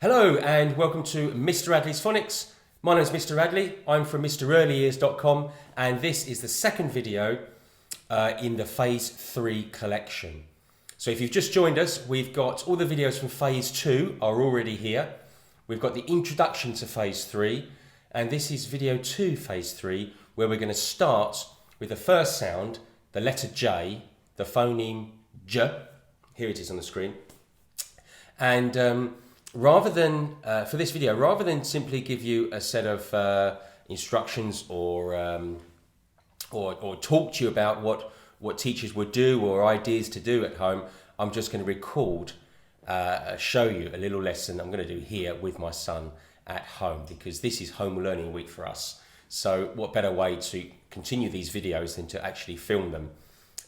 Hello and welcome to Mr. Addley's Phonics. My name is Mr. Addley. I'm from MrEarlyEars.com and this is the second video in the Phase 3 collection. So if you've just joined us, we've got all the videos from Phase 2 are already here. We've got the introduction to Phase 3 and this is video 2 Phase 3 where we're going to start with the first sound, the letter J, the phoneme J. Here it is on the screen. And rather than, for this video, rather than simply give you a set of instructions or talk to you about what teachers would do or ideas to do at home, I'm just going to record, show you a little lesson I'm going to do here with my son at home, because this is home learning week for us. So what better way to continue these videos than to actually film them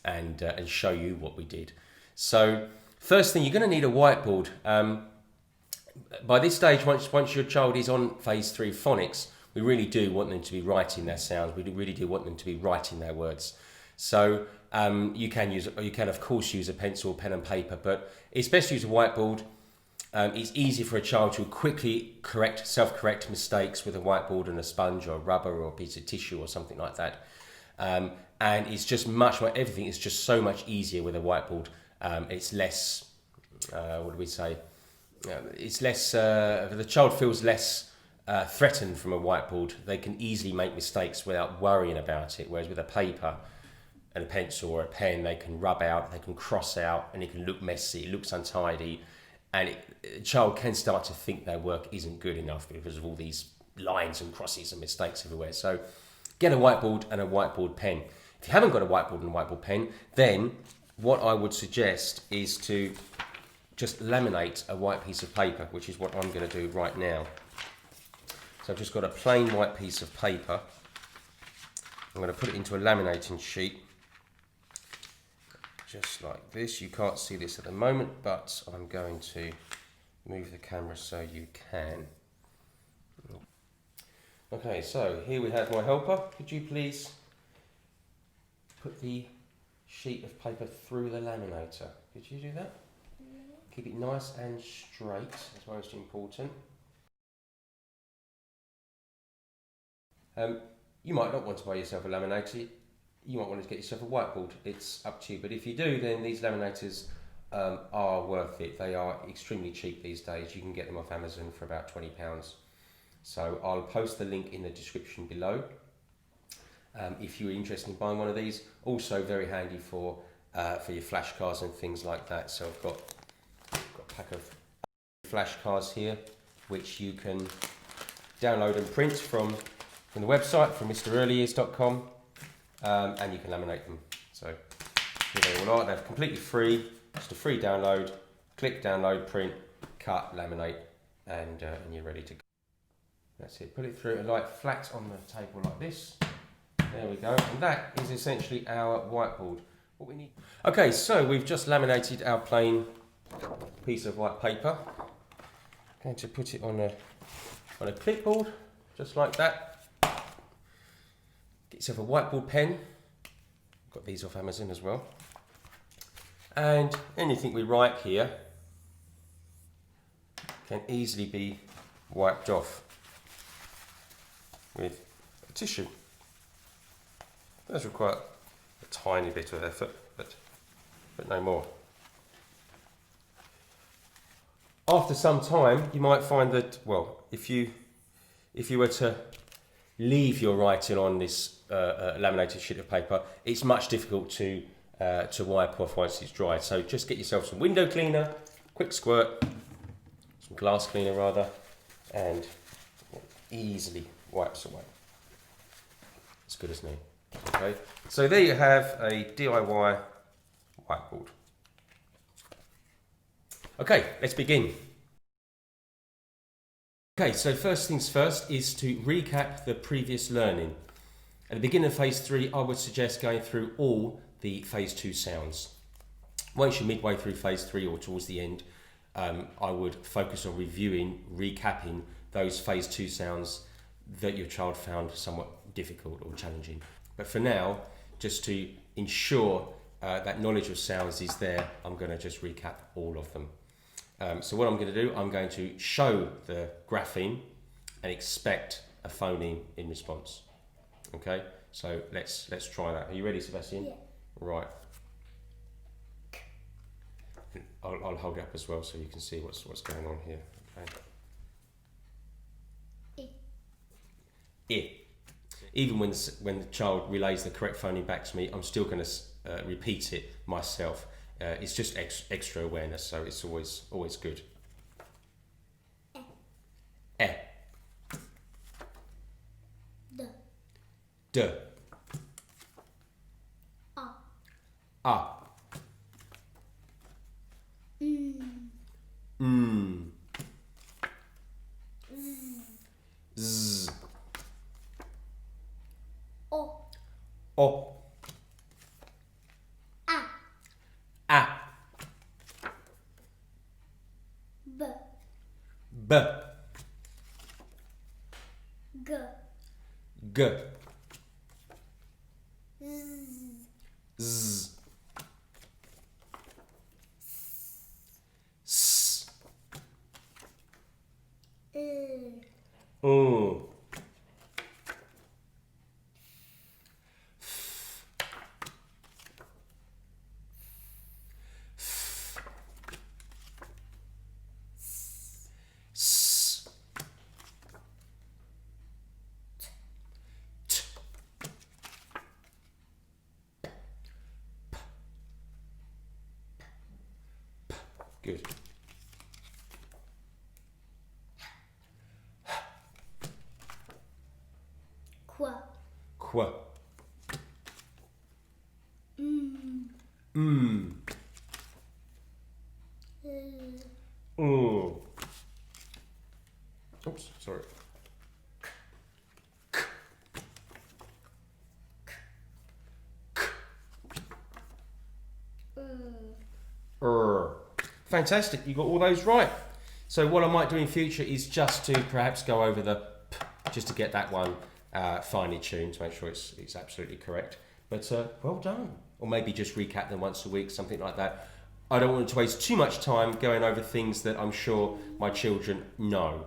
and show you what we did. So first thing, you're going to need a whiteboard. By this stage, once your child is on Phase 3 phonics, we really do want them to be writing their sounds. We really do want them to be writing their words. So you can of course use a pencil, pen and paper, but it's best to use a whiteboard. It's easy for a child to quickly self-correct mistakes with a whiteboard and a sponge or rubber or a piece of tissue or something like that. And it's just everything is just so much easier with a whiteboard. It's less, what do we say? It's less, the child feels less threatened from a whiteboard. They can easily make mistakes without worrying about it. Whereas with a paper and a pencil or a pen, they can rub out, they can cross out, and it can look messy, it looks untidy. And a child can start to think their work isn't good enough because of all these lines and crosses and mistakes everywhere. So get a whiteboard and a whiteboard pen. If you haven't got a whiteboard and a whiteboard pen, then what I would suggest is to just laminate a white piece of paper, which is what I'm going to do right now. So I've just got a plain white piece of paper. I'm going to put it into a laminating sheet, just like this. You can't see this at the moment, but I'm going to move the camera so you can. Okay, so here we have my helper. Could you please put the sheet of paper through the laminator? Could you do that? Keep it nice and straight, that's most important. You might not want to buy yourself a laminator. You might want to get yourself a whiteboard. It's up to you. But if you do, then these laminators are worth it. They are extremely cheap these days. You can get them off Amazon for about £20. So I'll post the link in the description below. If you're interested in buying one of these, also very handy for your flashcards and things like that. So I've got a pack of flashcards here, which you can download and print from the website, from MrEarlyEars.com, and you can laminate them. So here they all are. They're completely free, just a free download. Click download, print, cut, laminate, and you're ready to go. That's it. Put it through and lie flat on the table like this. There we go. And that is essentially our whiteboard. What we need. Okay, so we've just laminated our plain piece of white paper. I'm going to put it on a clipboard, just like that. Get yourself a whiteboard pen. Got these off Amazon as well. And anything we write here can easily be wiped off with a tissue. It does require a tiny bit of effort, but no more. After some time, you might find that, well, if you were to leave your writing on this laminated sheet of paper, it's much difficult to wipe off once it's dry. So just get yourself some window cleaner, quick squirt, some glass cleaner rather, and it easily wipes away. As good as new. Okay, so there you have a DIY whiteboard. Okay, let's begin. Okay, so first things first is to recap the previous learning. At the beginning of Phase 3, I would suggest going through all the Phase 2 sounds. Once you're midway through Phase 3 or towards the end, I would focus on recapping those Phase 2 sounds that your child found somewhat difficult or challenging. But for now, just to ensure that knowledge of sounds is there, I'm going to just recap all of them. So what I'm going to do, I'm going to show the grapheme and expect a phoneme in response. Okay, so let's try that. Are you ready, Sebastian? Yeah. Right. I'll hold it up as well so you can see what's going on here. Okay. I. Even when the child relays the correct phoneme back to me, I'm still going to repeat it myself. It's just extra awareness, so it's always good. E. D. D. A. A. Z. O. O. A. A. B. B. G. G. Z. Z. S. O. S. T. Good. Qu. Qu. Oops, sorry. Fantastic, you got all those right. So what I might do in future is just to perhaps go over the p, just to get that one finely tuned to make sure it's absolutely correct. But well done. Or maybe just recap them once a week, something like that. I don't want to waste too much time going over things that I'm sure my children know.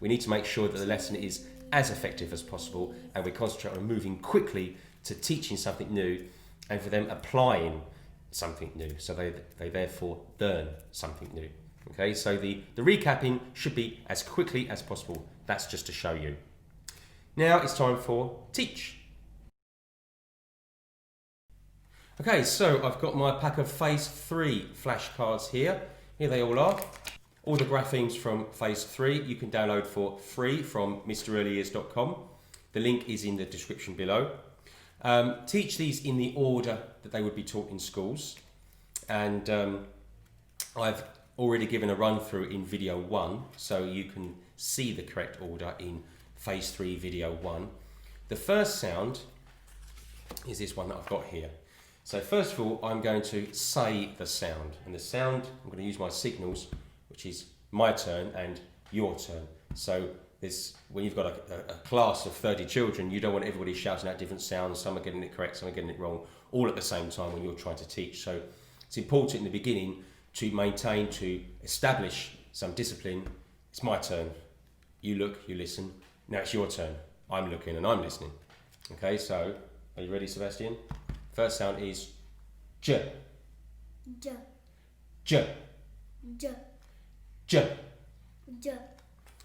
We need to make sure that the lesson is as effective as possible, and we concentrate on moving quickly to teaching something new and for them applying something new, so they therefore learn something new. Okay, so the recapping should be as quickly as possible. That's just to show you. Now it's time for teach. Okay, so I've got my pack of Phase 3 flashcards here. Here they all are. All the graphemes from Phase 3 you can download for free from mrearlyears.com. The link is in the description below. Teach these in the order that they would be taught in schools. And I've already given a run through in video 1, so you can see the correct order in Phase 3 video 1. The first sound is this one that I've got here. So first of all, I'm going to say the sound. And the sound, I'm going to use my signals, which is my turn and your turn. So when you've got a class of 30 children, you don't want everybody shouting out different sounds. Some are getting it correct, some are getting it wrong, all at the same time when you're trying to teach. So it's important in the beginning to establish some discipline. It's my turn. You look, you listen. Now it's your turn. I'm looking and I'm listening. Okay, so are you ready, Sebastian? First sound is J. J. J. J. J. J.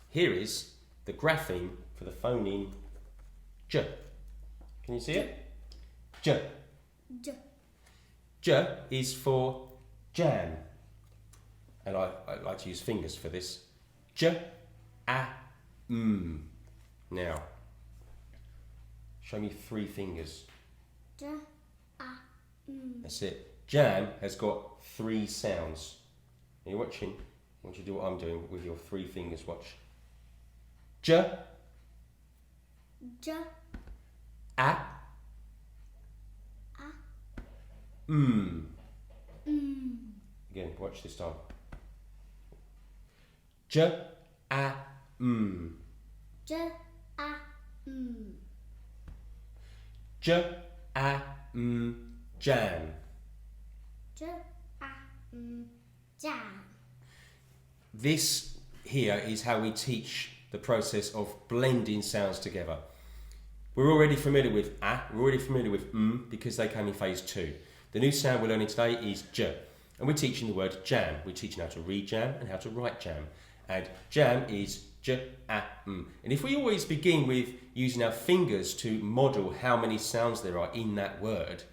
Here is the grapheme for the phoneme J. Can you see it? J. J. J is for jam. And I like to use fingers for this. J, A, M. Now, show me 3 fingers. J. A. M. That's it. Jam has got 3 sounds. Are you watching? I want you to do what I'm doing with your 3 fingers. Watch. J. J. A. A. M. M. Again, watch this time. J. A. M. J. A. M. J. A. M. Jam. J. A. M. Jam. this here is how we teach the process of blending sounds together. We're already familiar with we're already familiar with because they came in phase 2. The new sound we're learning today is j, and we're teaching the word jam. We're teaching how to read jam and how to write jam. And jam is j, And if we always begin with using our fingers to model how many sounds there are in that word,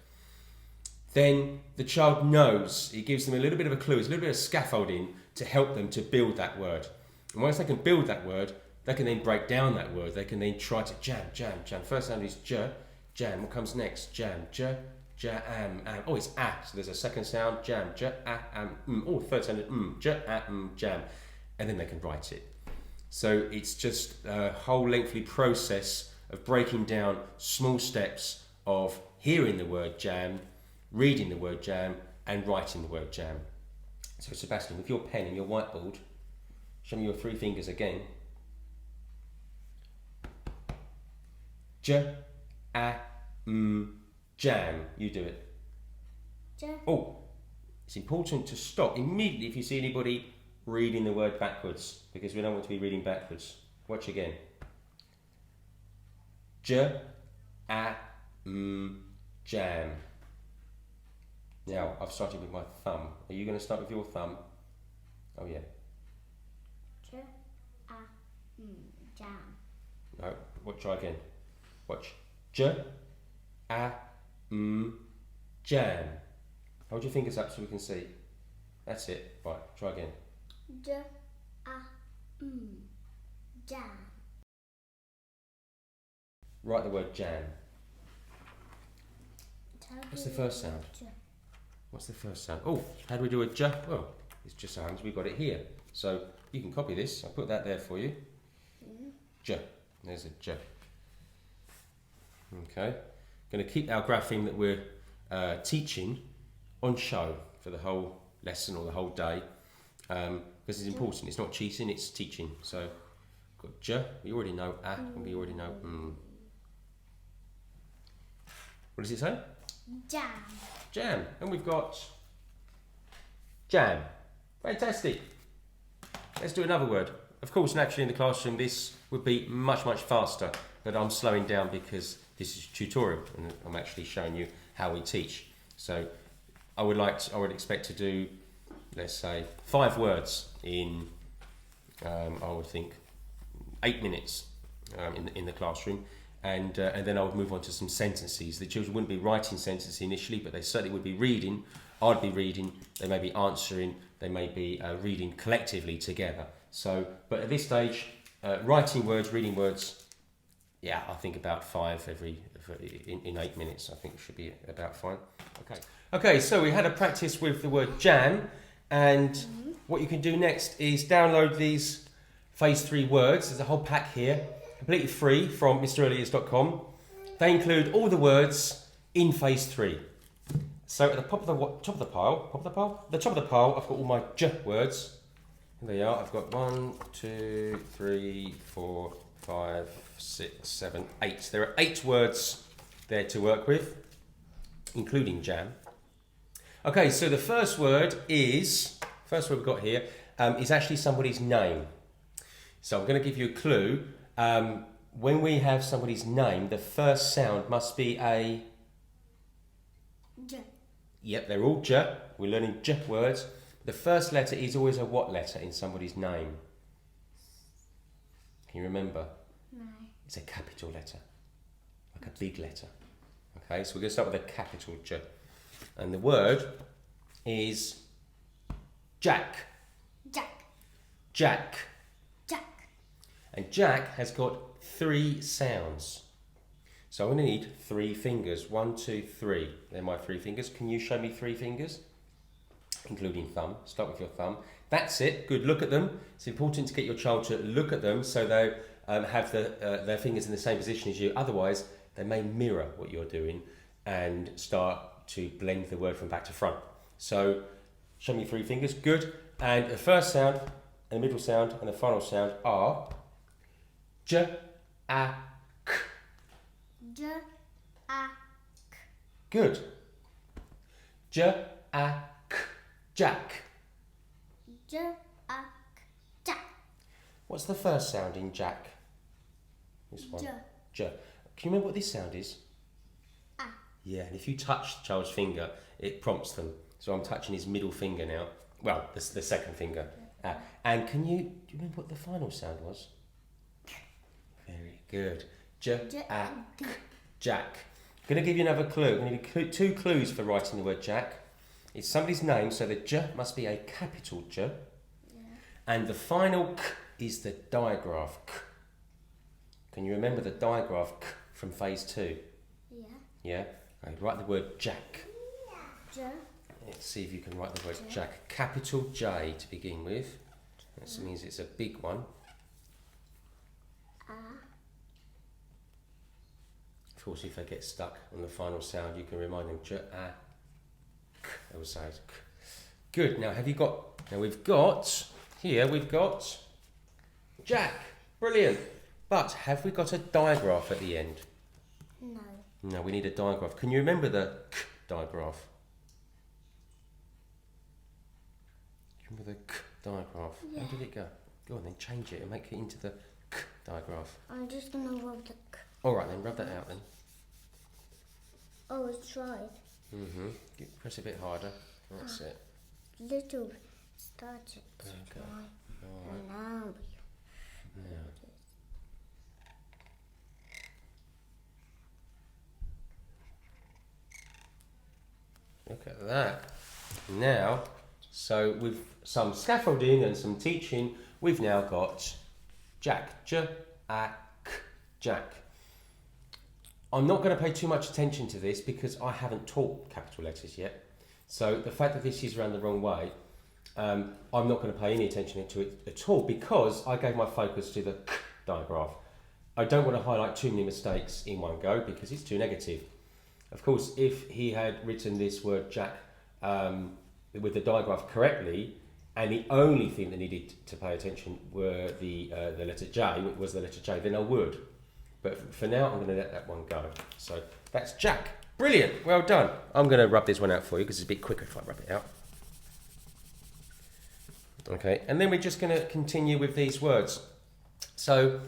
then the child knows, it gives them a little bit of a clue, it's a little bit of scaffolding to help them to build that word. And once they can build that word, they can then break down that word. They can then try to jam. First sound is j, jam. What comes next? Jam, j, am. Oh, it's a. So there's a second sound, jam, j, am. Oh, third sound is j, jam. And then they can write it. So it's just a whole lengthy process of breaking down small steps of hearing the word jam, reading the word jam, and writing the word jam. So Sebastian, with your pen and your whiteboard, show me your 3 fingers again. J, jam. You do it. J. Oh, it's important to stop immediately if you see anybody reading the word backwards, because we don't want to be reading backwards. Watch again. J, jam. Now, I've started with my thumb. Are you going to start with your thumb? Oh, yeah. J, jam. No, try again. Watch. J, jam. Hold your fingers up so we can see. That's it. Right, try again. J, jam. Write the word jam. What's the first sound? What's the first sound? Oh, how do we do a j? Well, it's just sounds. We've got it here. So you can copy this. I'll put that there for you. J. There's a j. Okay. Going to keep our grapheme that we're teaching on show for the whole lesson or the whole day, because it's important. It's not cheating, it's teaching. So got j. We already know a, and we already know What does it say? Jam. Jam. And we've got jam. Fantastic. Let's do another word. Of course, naturally in the classroom this would be much, much faster, but I'm slowing down because this is a tutorial and I'm actually showing you how we teach. So I would expect to do, let's say, 5 words in, I would think, 8 minutes in the classroom. And then I would move on to some sentences. The children wouldn't be writing sentences initially, but they certainly would be reading. I'd be reading, they may be answering, they may be reading collectively together. So, but at this stage, writing words, reading words, yeah, I think about 5 in 8 minutes. I think it should be about fine. Okay, so we had a practice with the word jam, and what you can do next is download these phase 3 words. There's a whole pack here, completely free from MrElias.com. They include all the words in phase 3. So at the top of the pile, I've got all my j words. Here they are. I've got 1, 2, 3, 4, 5, 6, 7, 8. There are 8 words there to work with, including jam. Okay, so the first word we've got here is actually somebody's name. So I'm going to give you a clue. When we have somebody's name, the first sound must be a... J. Yep, they're all j. We're learning j words. The first letter is always a what letter in somebody's name? Can you remember? No. It's a capital letter, like a big letter. Okay, so we're going to start with a capital J. And the word is Jack. Jack. Jack. Jack. And Jack has got 3 sounds. So I'm going to need 3 fingers. 1, 2, 3. They're my 3 fingers. Can you show me 3 fingers? Including thumb. Start with your thumb. That's it. Good. Look at them. It's important to get your child to look at them so they have their fingers in the same position as you. Otherwise, they may mirror what you're doing and start to blend the word from back to front. So show me 3 fingers. Good. And the first sound, and the middle sound, and the final sound are J, A, K. J, A, K. Good. J, A, K. Jack. J, A, K. What's the first sound in Jack? This one. J. J. Can you remember what this sound is? Ah. Yeah, and if you touch the child's finger, it prompts them. So I'm touching his middle finger now. Well, the second finger. And do you remember what the final sound was? Very good. J, A, K, Jack. I'm going to give you another clue. I'm going to give you 2 clues for writing the word Jack. It's somebody's name, so the J must be a capital J. Yeah. And the final K is the digraph K. Can you remember the digraph K from phase 2? Yeah. Yeah? Okay, write the word Jack. J. Let's see if you can write the word Jack. Capital J to begin with. That means it's a big one. Of course, if they get stuck on the final sound, you can remind them J, A, K. They will say it's K. Good. Now, we've got Jack. Brilliant. But have we got a digraph at the end? No. No, we need a digraph. Can you remember the K digraph? Remember the K digraph? Yeah. How did it go? Go on then, change it and make it into the K digraph. I'm just going to rub the K. Alright then, rub that out then. Oh, it's right. Press a bit harder. That's it. Little started. Okay. Right. Now. Look at that. Now, so with some scaffolding and some teaching, we've now got Jack. J, A, K, Jack. I'm not going to pay too much attention to this because I haven't taught capital letters yet. So the fact that this is around the wrong way, I'm not going to pay any attention to it at all because I gave my focus to the K digraph. I don't want to highlight too many mistakes in one go because it's too negative. Of course, if he had written this word Jack with the digraph correctly, and the only thing that needed to pay attention were the letter J, was the letter J, then I would. But for now, I'm going to let that one go. So that's Jack. Brilliant. Well done. I'm going to rub this one out for you because it's a bit quicker if I rub it out. Okay, and then we're just going to continue with these words. So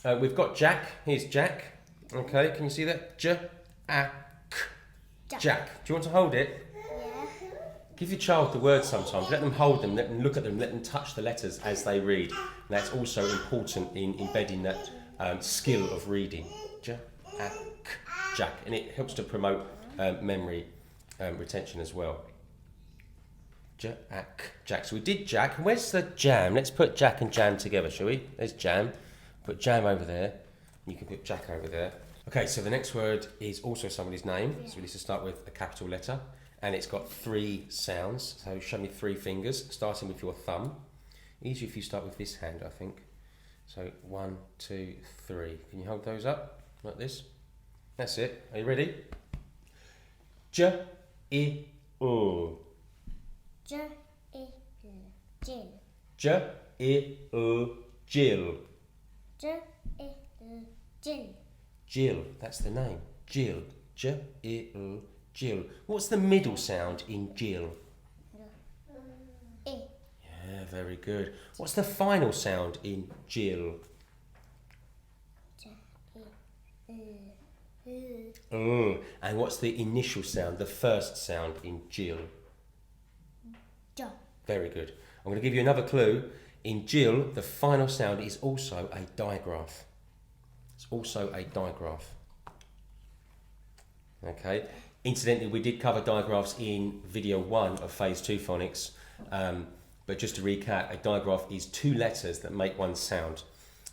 we've got Jack. Here's Jack. Okay, can you see that? J, A, K. Jack. Do you want to hold it? Yeah. Give your child the words sometimes. Let them hold them, let them look at them, let them touch the letters as they read. And that's also important in embedding that skill of reading. J, A, K, Jack. And it helps to promote memory retention as well. J, A, K, Jack. So we did Jack. Where's the jam? Let's put Jack and jam together, shall we? There's jam. Put jam over there. You can put Jack over there. Okay, so the next word is also somebody's name. So we need to start with a capital letter. And it's got 3 sounds. So show me 3 fingers, starting with your thumb. Easier if you start with this hand, I think. So 1, 2, 3. Can you hold those up like this? That's it. Are you ready? J, I, O. J, I, L. Jill. J, I, O, Jill. J, I, L. Jill. Jill, that's the name. Jill. J, I, O, Jill. What's the middle sound in Jill? I. Yeah, very good. What's the final sound in Jill? J, I, L. Oh, and what's the initial sound, the first sound in Jill? J. Very good. I'm going to give you another clue. In Jill, the final sound is also a digraph. It's also a digraph. Okay. Incidentally, we did cover digraphs in video 1 of phase 2 phonics. But just to recap, a digraph is 2 letters that make one sound.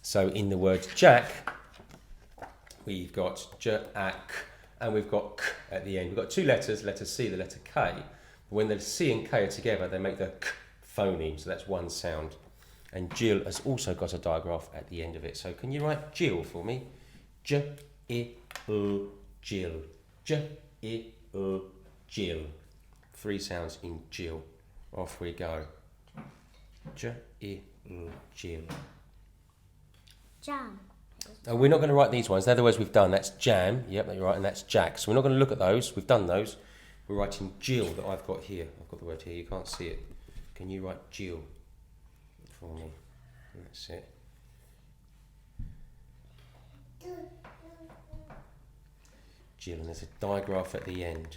So in the word Jack, we've got J, A, K, and we've got K at the end. We've got 2 letters, letter C, the letter K. But when the C and K are together, they make the K phoneme, so that's one sound. And Jill has also got a digraph at the end of it. So can you write Jill for me? J, I, O, Jill. J, I, O, Jill. 3 sounds in Jill. Off we go. J, I, O, Jill. Jam. And we're not going to write these ones. They're the words we've done. That's jam. Yep, you're right. And that's Jack. So we're not going to look at those. We've done those. We're writing Jill that I've got here. I've got the word here. You can't see it. Can you write Jill for me? That's it. Jill, and there's a digraph at the end.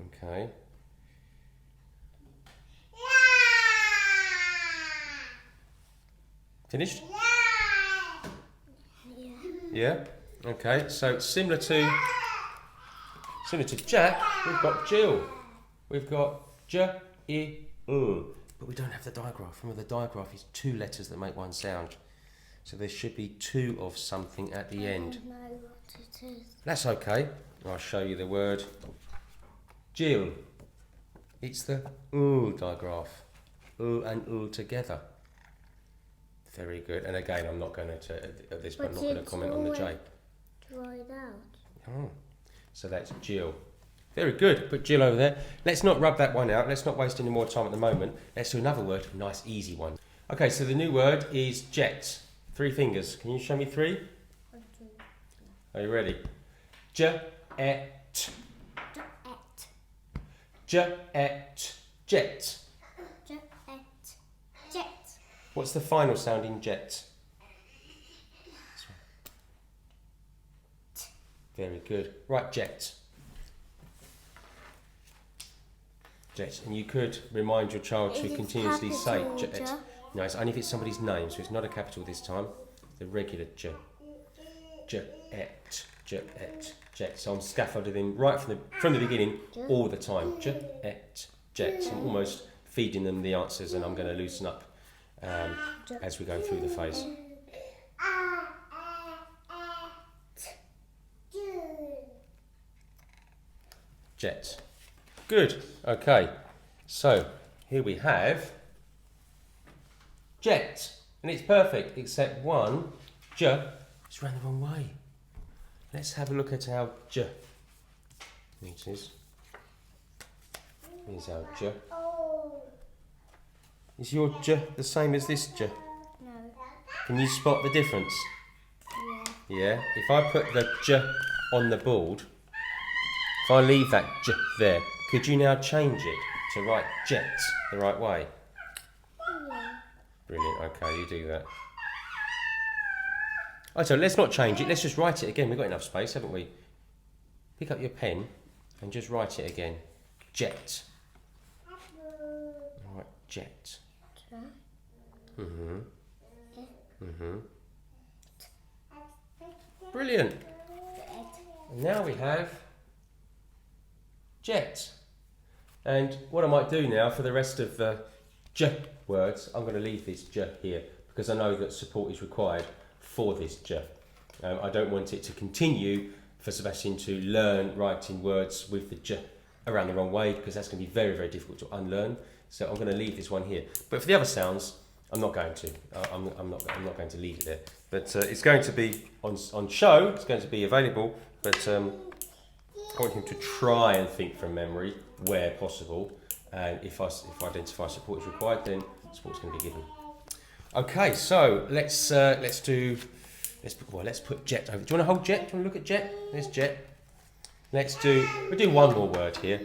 Okay. Finished? Yeah. Okay. So similar to Jack, we've got Jill. We've got J, I, U. But we don't have the digraph. Remember, the digraph is two letters that make one sound. So there should be two of something at the end. I don't know what it is. That's okay. I'll show you the word. Jill. It's the U digraph. U and U together. Very good. And again, I'm not going to, at this point, I'm not going to comment on the J. Dried out. Oh. So that's Jill. Very good. Put Jill over there. Let's not rub that one out. Let's not waste any more time at the moment. Let's do another word. Nice, easy one. Okay, so the new word is jet. 3 fingers. Can you show me 3? 1, 2, 3. Are you ready? J-et. Jet. Jet. Jet. What's the final sound in jet? Very good. Right, jet. Jet. And you could remind your child to continuously say jet. No, it's only if it's somebody's name, so it's not a capital this time. The regular j. Jet. Jet. So I'm scaffolding them right from the beginning, all the time. Jet. So I'm almost feeding them the answers, and I'm going to loosen up as we go through the phase. Jet. Good. Okay. So here we have jet, and it's perfect except one j is ran the wrong way. Let's have a look at our j. Here it is. Here's our j. Is your j the same as this j? No. Can you spot the difference? Yeah. Yeah. If I put the j on the board, if I leave that j there, could you now change it to write jet the right way? Yeah. Brilliant. Okay, you do that. Right, so let's not change it. Let's just write it again. We've got enough space, haven't we? Pick up your pen and just write it again. Jet. Right, jet. Brilliant. And now we have jet. And what I might do now for the rest of the j words, I'm going to leave this j here because I know that support is required for this j. I don't want it to continue for Sebastian to learn writing words with the j around the wrong way, because that's going to be very, very difficult to unlearn. So I'm going to leave this one here. But for the other sounds, I'm not going to. I'm not going to leave it there. But it's going to be on show. It's going to be available. But I want him to try and think from memory where possible. And if I identify support is required, then support's going to be given. Okay, so let's put jet over. Do you want to hold jet? Do you want to look at jet? There's jet. We'll do one more word here.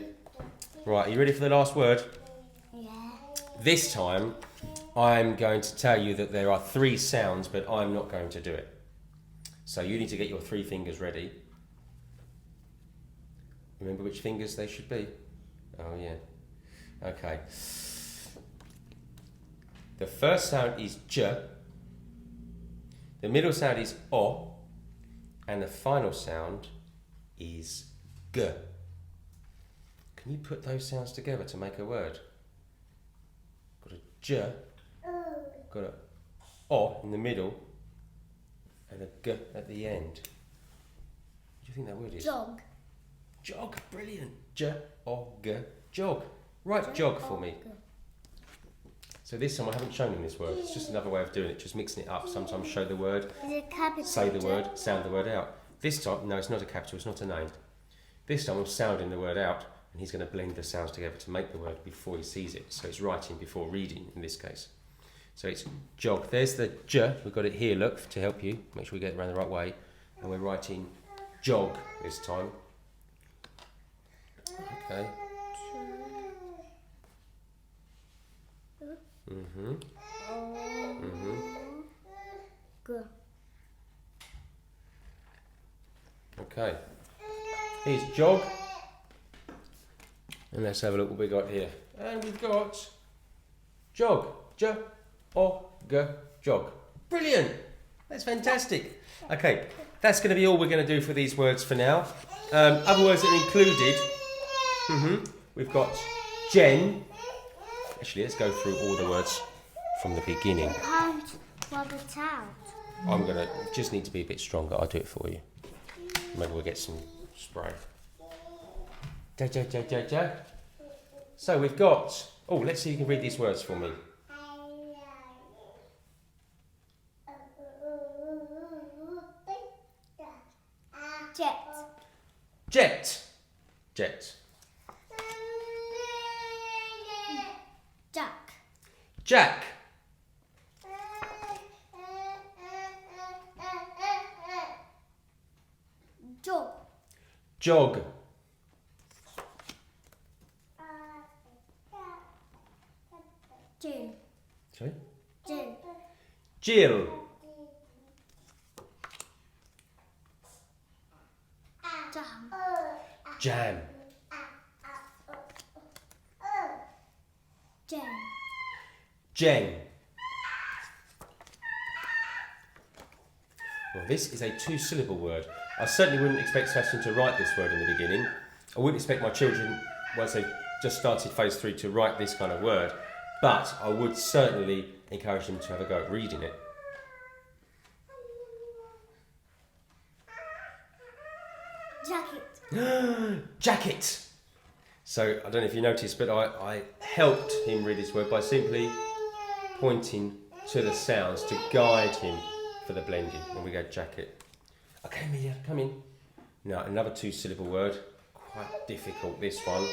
Right, are you ready for the last word? Yeah. This time, I'm going to tell you that there are 3 sounds, but I'm not going to do it. So you need to get your 3 fingers ready. Remember which fingers they should be? Oh yeah. Okay. The first sound is j. The middle sound is o. And the final sound is g. Can you put those sounds together to make a word? Got a j, got a o in the middle, and a g at the end. What do you think that word is? Jog. Jog, brilliant. J, o, g, jog. Write jog for me. So this time I haven't shown him this word. It's just another way of doing it, just mixing it up. Sometimes show the word, Is it capital? say the word, sound the word out. This time, no, it's not a capital, it's not a name. This time I'm sounding the word out, and he's going to blend the sounds together to make the word before he sees it. So it's writing before reading in this case. So it's jog. There's the j. We've got it here, look, to help you. Make sure we get it around the right way. And we're writing jog this time. Okay. G. Okay. Here's jog. And let's have a look what we got here. And we've got jog. Jog. Brilliant. That's fantastic. Okay, that's going to be all we're going to do for these words for now. Other words that are included. We've got Jen. Actually, let's go through all the words from the beginning. Can't rub it out. I'm going to just need to be a bit stronger. I'll do it for you. Maybe we'll get some spray. Ja. So we've got... Oh, let's see if you can read these words for me. Jet. Jet. Jack. Jog. Jill. Sorry? Jill. Jill. Jam. Jen. Well, this is a two-syllable word. I certainly wouldn't expect Sebastian to write this word in the beginning. I wouldn't expect my children, once they've just started phase 3, to write this kind of word. But I would certainly encourage them to have a go at reading it. Jacket. Jacket. So, I don't know if you noticed, but I helped him read this word by simply pointing to the sounds to guide him for the blending. When we go jacket. Okay, Mia, come in. Now, another two-syllable word. Quite difficult, this one.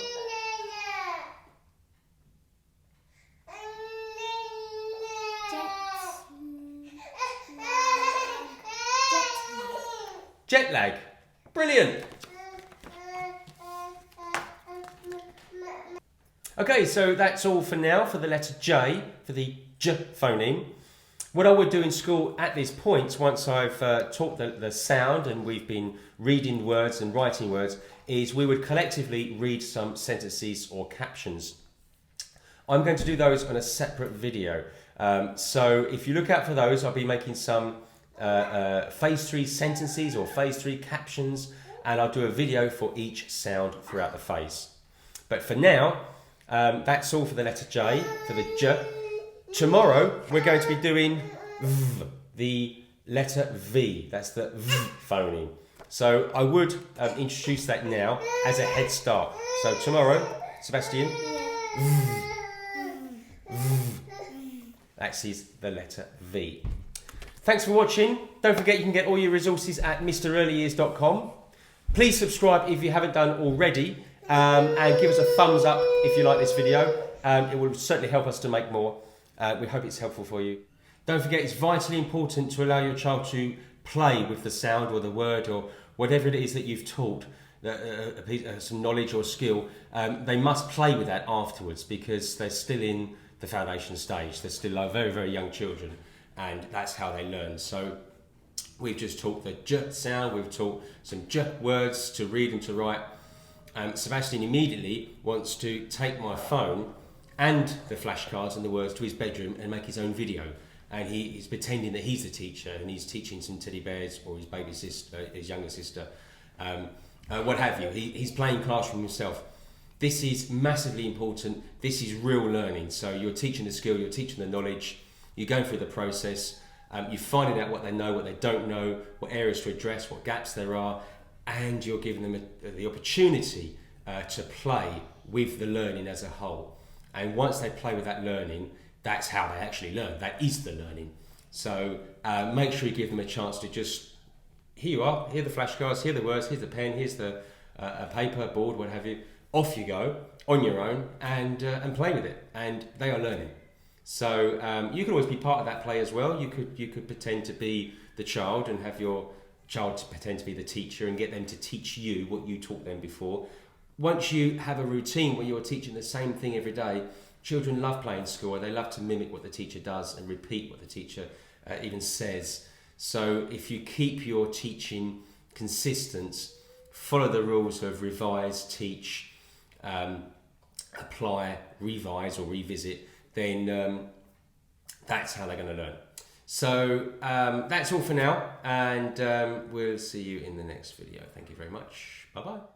Jet lag. Brilliant. Okay, so that's all for now for the letter J, for the J phoneme. What I would do in school at this point, once I've taught the sound and we've been reading words and writing words, is we would collectively read some sentences or captions. I'm going to do those on a separate video. So if you look out for those, I'll be making some phase 3 sentences or phase 3 captions, and I'll do a video for each sound throughout the phase. But for now, that's all for the letter J, for the J. Tomorrow, we're going to be doing V, the letter V. That's the V phoneme. So I would introduce that now as a head start. So tomorrow, Sebastian, that is the letter V. Thanks for watching. Don't forget you can get all your resources at mrearlyears.com. Please subscribe if you haven't done already, and give us a thumbs up if you like this video. It will certainly help us to make more. We hope it's helpful for you. Don't forget it's vitally important to allow your child to play with the sound or the word or whatever it is that you've taught, some knowledge or skill. They must play with that afterwards because they're still in the foundation stage. They're still very, very young children, and that's how they learn. So we've just taught the J sound, we've taught some J words to read and to write. Sebastian immediately wants to take my phone and the flashcards and the words to his bedroom and make his own video. And he's pretending that he's the teacher and he's teaching some teddy bears or his baby sister, his younger sister, what have you. He's playing classroom himself. This is massively important. This is real learning. So you're teaching the skill, you're teaching the knowledge, you're going through the process, you're finding out what they know, what they don't know, what areas to address, what gaps there are, and you're giving them the opportunity to play with the learning as a whole. And once they play with that learning, that's how they actually learn. That is the learning. So make sure you give them a chance to just, here you are, here are the flashcards, here are the words, here's the pen, here's the a paper, board, what have you. Off you go, on your own, and play with it. And they are learning. So you can always be part of that play as well. You could pretend to be the child and have your child to pretend to be the teacher and get them to teach you what you taught them before. Once you have a routine where you're teaching the same thing every day, children love playing school. They love to mimic what the teacher does and repeat what the teacher even says. So if you keep your teaching consistent, follow the rules of revise, teach, apply, revise or revisit, then that's how they're going to learn. So that's all for now, and we'll see you in the next video. Thank you very much. Bye-bye.